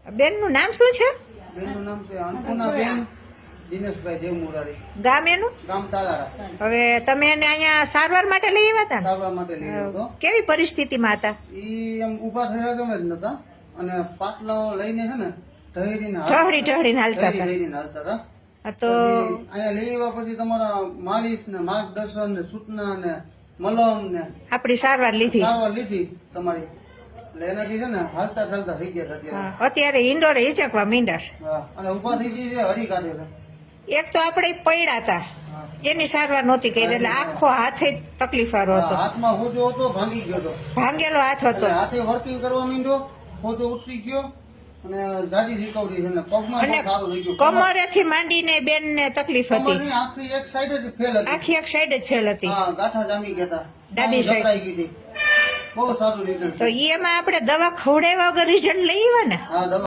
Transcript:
બેન નું નામ શું છે? બેનનું નામ છે અન્નપૂર્ણાબેન દિનેશભાઈ દેવમુરારી, ગામ એનું? ગામ તાલાળા. હવે તમે એને અહીંયા સારવાર માટે લઈ આવ્યા હતા ને? સારવાર માટે લઈ આવ્યો હતો. કેવી પરિસ્થિતિમાં હતા? ઈ એમ ઉભા થયા ગમે જ નતા અને પાટલો લઈને છે ને ઢળીને ઢળીને હાલતા હતા. હાલતા હતા. હા, તો પછી અહીંયા લઈ આવ્યા પછી તમારા માલિશ ને માર્ગદર્શન ને સૂચના ને મલમ ને આપણી સારવાર લીધી. સારવાર લીધી તમારી, એટલે એનાથી છે ને હાલતા ચાલતા થઈ ગયા છે અત્યારે. હા, અત્યારે ઇન્ડોરે હિચકવા મીંડાશ. હા, અને ઉભા થઈ ગઈ છે, હરી કાઢે છે. એક તો આપણે પડ્યા હતા, હા. એની સારવાર નહોતી કરી એટલે આખો હાથે તકલીફ વાળો હતો. હાથમાં હોજો હતો, ભાંગી ગયો હતો. ભાંગેલો હાથ હતો. એટલે હાથે વર્કિંગ કરવા માંડ્યો, હોજો ઉતરી ગયો અને જાજી રિકવરી છે ને પગમાં અને પણ સારું થઈ ગયું. કમરેથી માંડીને બેન ને તકલીફ હતી. કમરની આખી એક સાઈડ જ ફેલ હતી. આખી એક સાઈડ જ ફેલ હતી. હા, ગાંઠા જામી ગયા હતા. ડાબી side. ગભરાઈ ગઈ હતી. બહુ સારું રિઝલ્ટ. તો એમાં આપણે દવા ખવડાવ્યા વગર રિઝલ્ટ લઈ આવ્યા ને? હા, દવા